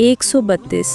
132।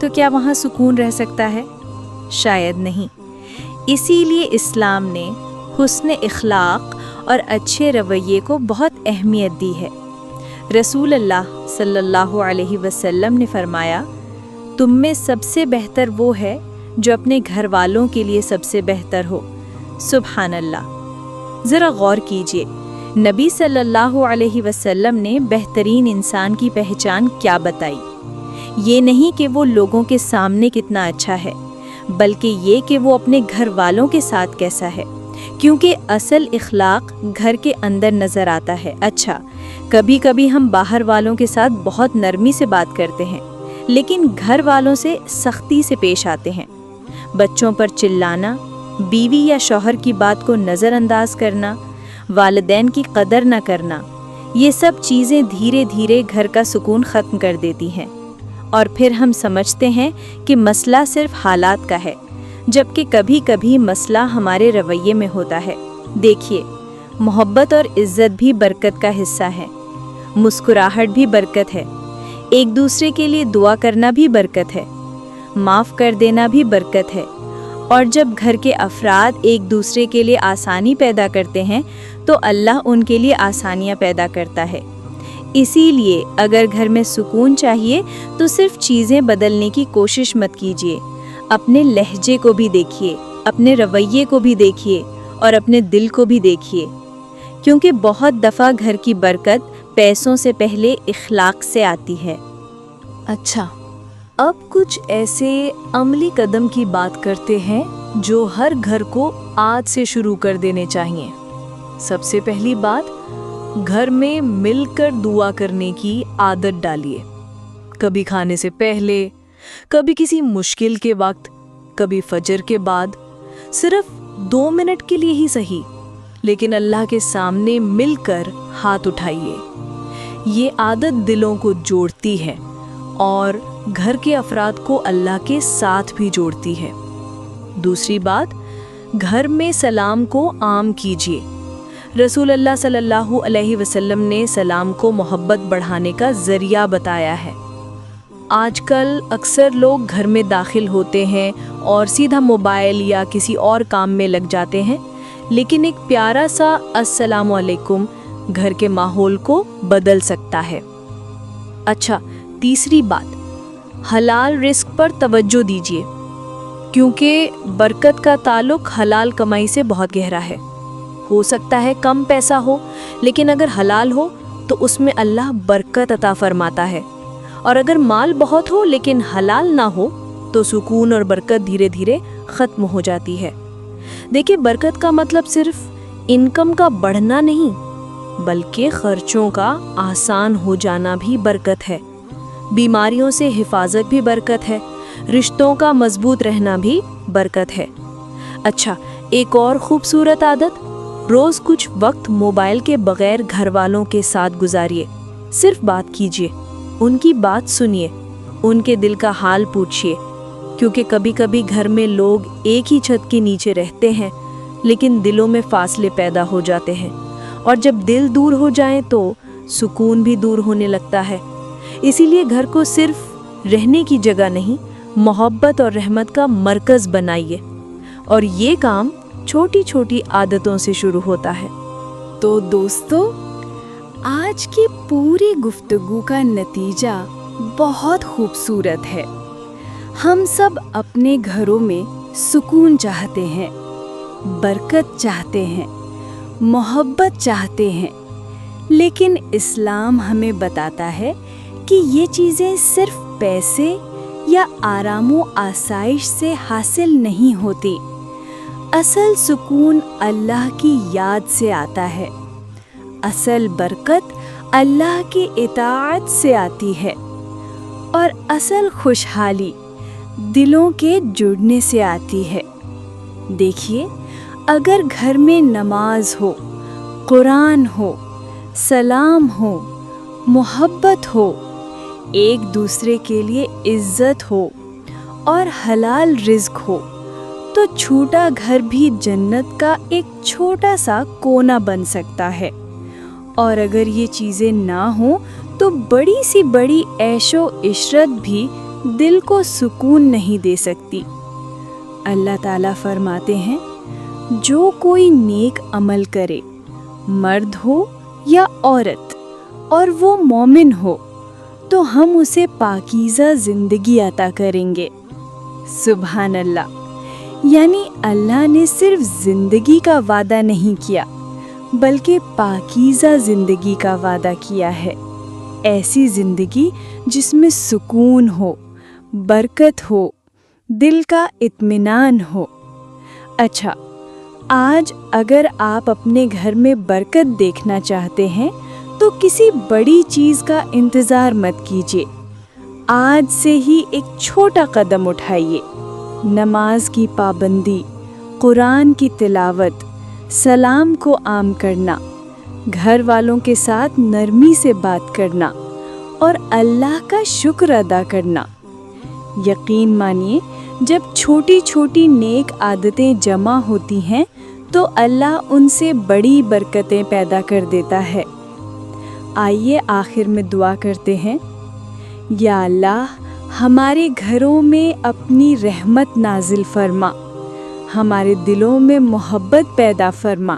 تو کیا وہاں سکون رہ سکتا ہے؟ شاید نہیں۔ اسی لیے اسلام نے حسن اخلاق اور اچھے رویے کو بہت اہمیت دی ہے۔ رسول اللہ صلی اللہ علیہ وسلم نے فرمایا، تم میں سب سے بہتر وہ ہے جو اپنے گھر والوں کے لیے سب سے بہتر ہو۔ سبحان اللہ! ذرا غور کیجئے، نبی صلی اللہ علیہ وسلم نے بہترین انسان کی پہچان کیا بتائی؟ یہ نہیں کہ وہ لوگوں کے سامنے کتنا اچھا ہے، بلکہ یہ کہ وہ اپنے گھر والوں کے ساتھ کیسا ہے، کیونکہ اصل اخلاق گھر کے اندر نظر آتا ہے۔ اچھا، کبھی کبھی ہم باہر والوں کے ساتھ بہت نرمی سے بات کرتے ہیں، لیکن گھر والوں سے سختی سے پیش آتے ہیں۔ بچوں پر چلانا، بیوی یا شوہر کی بات کو نظر انداز کرنا، والدین کی قدر نہ کرنا، یہ سب چیزیں دھیرے دھیرے گھر کا سکون ختم کر دیتی ہیں، اور پھر ہم سمجھتے ہیں کہ مسئلہ صرف حالات کا ہے، جبکہ کبھی کبھی مسئلہ ہمارے رویے میں ہوتا ہے۔ دیکھیے، محبت اور عزت بھی برکت کا حصہ ہے، مسکراہٹ بھی برکت ہے، ایک دوسرے کے لیے دعا کرنا بھی برکت ہے، معاف کر دینا بھی برکت ہے، اور جب گھر کے افراد ایک دوسرے کے لیے آسانی پیدا کرتے ہیں تو اللہ ان کے لیے آسانیاں پیدا کرتا ہے۔ اسی لیے اگر گھر میں سکون چاہیے تو صرف چیزیں بدلنے کی کوشش مت کیجیے، اپنے لہجے کو بھی دیکھیے، اپنے رویے کو بھی دیکھیے، اور اپنے دل کو بھی دیکھیے، کیونکہ بہت دفعہ گھر کی برکت پیسوں سے پہلے اخلاق سے آتی ہے۔ اچھا، اب کچھ ایسے عملی قدم کی بات کرتے ہیں جو ہر گھر کو آج سے شروع کر دینے چاہیے۔ سب سے پہلی بات، گھر میں مل کر دعا کرنے کی عادت ڈالیے۔ کبھی کھانے سے پہلے، کبھی کسی مشکل کے وقت، کبھی فجر کے بعد، صرف 2 منٹ کے لیے ہی صحیح، لیکن اللہ کے سامنے مل کر ہاتھ اٹھائیے۔ یہ عادت دلوں کو جوڑتی ہے اور گھر کے افراد کو اللہ کے ساتھ بھی جوڑتی ہے۔ دوسری بات، گھر میں سلام کو عام کیجیے۔ رسول اللہ صلی اللہ علیہ وسلم نے سلام کو محبت بڑھانے کا ذریعہ بتایا ہے۔ آج کل اکثر لوگ گھر میں داخل ہوتے ہیں اور سیدھا موبائل یا کسی اور کام میں لگ جاتے ہیں، لیکن ایک پیارا سا السلام علیکم گھر کے ماحول کو بدل سکتا ہے۔ اچھا، تیسری بات، حلال رزق پر توجہ دیجیے، کیونکہ برکت کا تعلق حلال کمائی سے بہت گہرا ہے۔ ہو سکتا ہے کم پیسہ ہو، لیکن اگر حلال ہو تو اس میں اللہ برکت عطا فرماتا ہے، اور اگر مال بہت ہو لیکن حلال نہ ہو تو سکون اور برکت دھیرے دھیرے ختم ہو جاتی ہے۔ دیکھیں، برکت کا مطلب صرف انکم کا بڑھنا نہیں، بلکہ خرچوں کا آسان ہو جانا بھی برکت ہے، بیماریوں سے حفاظت بھی برکت ہے، رشتوں کا مضبوط رہنا بھی برکت ہے۔ اچھا، ایک اور خوبصورت عادت، روز کچھ وقت موبائل کے بغیر گھر والوں کے ساتھ گزاریے۔ صرف بات کیجیے، ان کی بات سنیے، ان کے دل کا حال پوچھیے، کیونکہ کبھی کبھی گھر میں لوگ ایک ہی چھت کے نیچے رہتے ہیں لیکن دلوں میں فاصلے پیدا ہو جاتے ہیں، اور جب دل دور ہو جائیں تو سکون بھی دور ہونے لگتا ہے۔ اسی لیے گھر کو صرف رہنے کی جگہ نہیں، محبت اور رحمت کا مرکز بنائیے، اور یہ کام چھوٹی چھوٹی عادتوں سے شروع ہوتا ہے۔ تو دوستو، آج کی پوری گفتگو کا نتیجہ بہت خوبصورت ہے۔ ہم سب اپنے گھروں میں سکون چاہتے ہیں، برکت چاہتے ہیں، محبت چاہتے ہیں، لیکن اسلام ہمیں بتاتا ہے کہ یہ چیزیں صرف پیسے یا آرام و آسائش سے حاصل نہیں ہوتی۔ اصل سکون اللہ کی یاد سے آتا ہے، اصل برکت اللہ کی اطاعت سے آتی ہے، اور اصل خوشحالی دلوں کے جڑنے سے آتی ہے۔ دیکھیے، اگر گھر میں نماز ہو، قرآن ہو، سلام ہو، محبت ہو، ایک دوسرے کے لیے عزت ہو اور حلال رزق ہو، تو چھوٹا گھر بھی جنت کا ایک چھوٹا سا کونا بن سکتا ہے۔ اور اگر یہ چیزیں نہ ہوں تو بڑی سی بڑی عیش و عشرت بھی دل کو سکون نہیں دے سکتی۔ اللہ تعالیٰ فرماتے ہیں، جو کوئی نیک عمل کرے، مرد ہو یا عورت، اور وہ مومن ہو، تو ہم اسے پاکیزہ زندگی عطا کریں گے۔ سبحان اللہ! یعنی اللہ نے صرف زندگی کا وعدہ نہیں کیا، بلکہ پاکیزہ زندگی کا وعدہ کیا ہے۔ ایسی زندگی جس میں سکون ہو، برکت ہو، دل کا اطمینان ہو۔ اچھا، آج اگر آپ اپنے گھر میں برکت دیکھنا چاہتے ہیں تو کسی بڑی چیز کا انتظار مت کیجیے۔ آج سے ہی ایک چھوٹا قدم اٹھائیے۔ نماز کی پابندی، قرآن کی تلاوت، سلام کو عام کرنا، گھر والوں کے ساتھ نرمی سے بات کرنا اور اللہ کا شکر ادا کرنا۔ یقین مانیے، جب چھوٹی چھوٹی نیک عادتیں جمع ہوتی ہیں تو اللہ ان سے بڑی برکتیں پیدا کر دیتا ہے۔ آئیے آخر میں دعا کرتے ہیں۔ یا اللہ، ہمارے گھروں میں اپنی رحمت نازل فرما، ہمارے دلوں میں محبت پیدا فرما،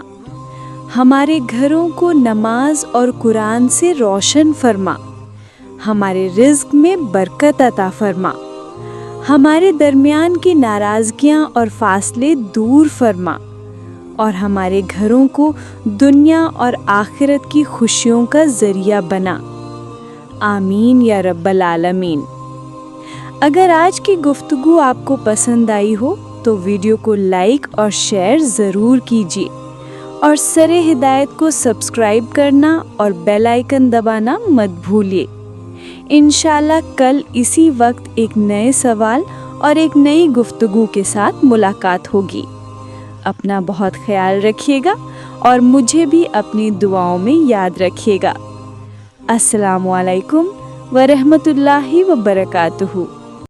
ہمارے گھروں کو نماز اور قرآن سے روشن فرما، ہمارے رزق میں برکت عطا فرما، ہمارے درمیان کی ناراضگیاں اور فاصلے دور فرما، اور ہمارے گھروں کو دنیا اور آخرت کی خوشیوں کا ذریعہ بنا۔ آمین یا رب العالمین۔ اگر آج کی گفتگو آپ کو پسند آئی ہو تو ویڈیو کو لائک اور شیئر ضرور کیجیے، اور سر ہدایت کو سبسکرائب کرنا اور بیل آئیکن دبانا مت بھولیے۔ انشاءاللہ کل اسی وقت ایک نئے سوال اور ایک نئی گفتگو کے ساتھ ملاقات ہوگی۔ اپنا بہت خیال رکھیے گا اور مجھے بھی اپنی دعاؤں میں یاد رکھیے گا۔ السلام علیکم ورحمۃ اللہ وبرکاتہ۔